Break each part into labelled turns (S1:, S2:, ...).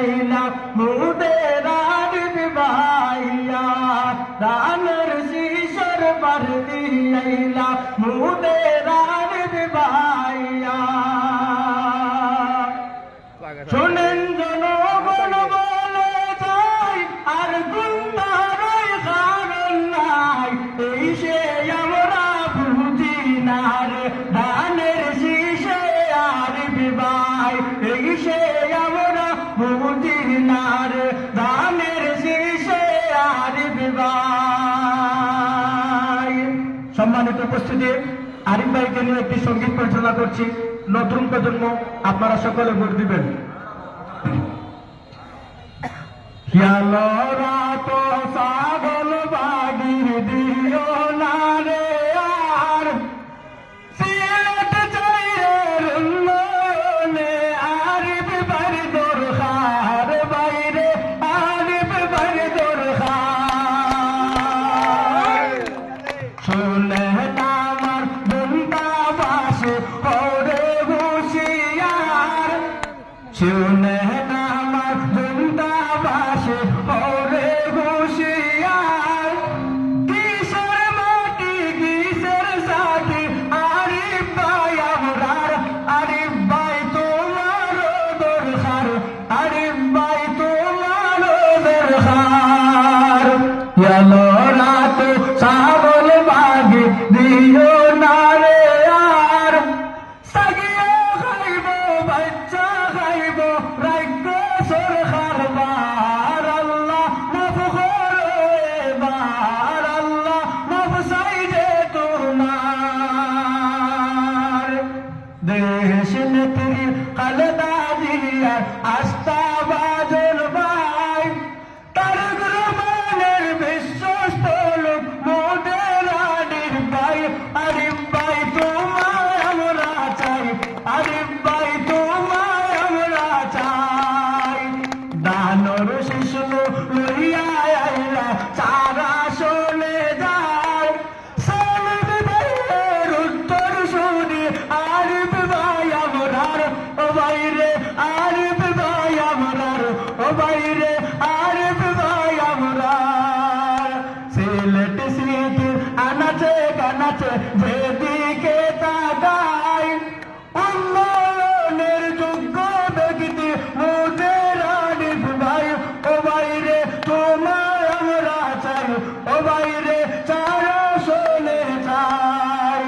S1: আইলা মুদের আরিফ ভাইয়া দানের শিশর বারদি আইলা মুদের আরিফ ভাইয়া শোনেন জনগণ বলে যাই আর গুন্ডারাই কারণ নাই এই সে আমরা বুঝি না রে ধানের শীষে আরিফ ভাই এই সে আমরা বুঝি না রে ধানের শীষে আরিফ ভাই। সম্মানিত উপস্থিতি, আরিফ ভাইকে নিয়ে একটি সঙ্গীত পরিচালনা করছি। নতুন প্রজন্ম আপনারা সকলে ভোট দিবেন। তো ছাগল বাগির দিও না রে আর সিলেট চাইরের উন্নয়নে আরিফ ভাইর দরকার বাইরে আরিফ ভাইর দরকার। শুনে আমার বৃন্দাবাসে করে হুঁশিয়ার শুনে আমার বৃন্দাবাসে করে হুঁশিয়ার কিসের মাটি কিসের সাথে আরিফ ভাই আমরার আরিফ ভাই তোমার দরকার আরিফ ভাই তোমার দরকার। ইয়ালো রাত ছাগল বাগে দিও না রে আর সাগিয়া খাইব বাচ্চা খাইব রাজ্য সরকার বার আল্লাহ মাফ করো এবার আল্লাহ মাফ চাইছে তোমার। দেশ নেত্রী খালেদা জিয়ার আস্থা বাজন ভাই তারেক রহমানের বিশ্বস্ত লোক মোদের আরিফ ভাই আরিফ ভাই তোমায় আমরা চাই আরিফ ভাই তোমায় আমরা চাই। দানর শিশু লইয়া আইলা চারা শোনে যায় সালিম ভাইয়ের উত্তর শুনি আরিফ ভাই আমরার ও বাইরে আরিফ ভাই আমরার ও বাইরে আরিফ ভাই আমরার। সিলেট সিটি আনাচে কানাচে যেদিকে তাকাই উন্নয়নের যোগ্য ব্যক্তি মোদের আরিফ ভাই ও বাইরে তোমায় আমরা চাই ও বাইরে চারা শোনে চাই।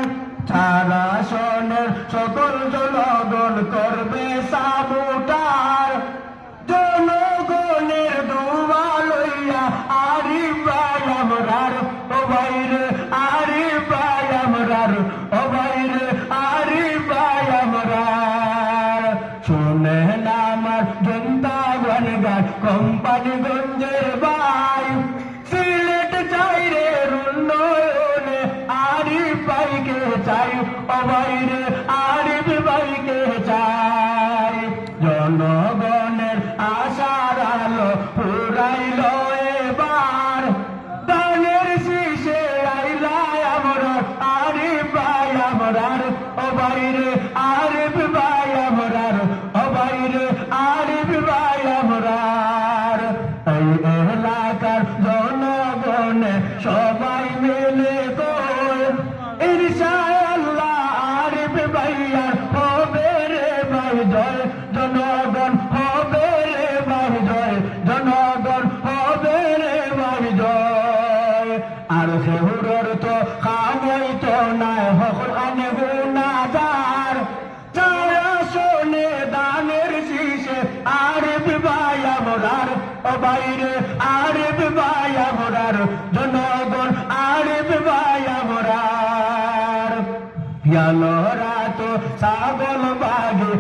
S1: চারা শোনের সকল জনগণ করবে সাবুটার জনগণের দুয়া লইয়া আরিফ ভাই আমরার ও বাইরে আরিফ ভাই আমরার ও বাইরে আরিফ ভাই আমরার। শুনে আমার জনতাগণ গান কোম্পানিগঞ্জের ভাই সিলেট চাইরের উন্নয়নে আরিফ ভাইকে চাই ও বাইরে আরিফ ভাইকে চাই। জনগণের আশার আলো পুরাইল এবার দানের শীষে আইলা আমরা আরিফ ভাই আমরার ও বাইরে আরিফ ভাই আমরার ও বাইরে আরিফ ভাই আমরার। এই এলাকার জনগণে সবাই মিলে কয় ইনশাআল্লাহ আরিফ ভাইয়ার হবে রে ভাই জয় জনগণ হবে রে ভাই জয় জনগণ হবে রে ভাই জয়। আর সেহুরর তো খামই তো নাই হকল আনে গুনাহগার যারা শোনে দানের শীষে আরিফ ভাই আমরার ও বাইরে আরিফ ভাই আমরার জনগণ আরিফ ভাই আমরার। গেল রাত ছাগল বাগে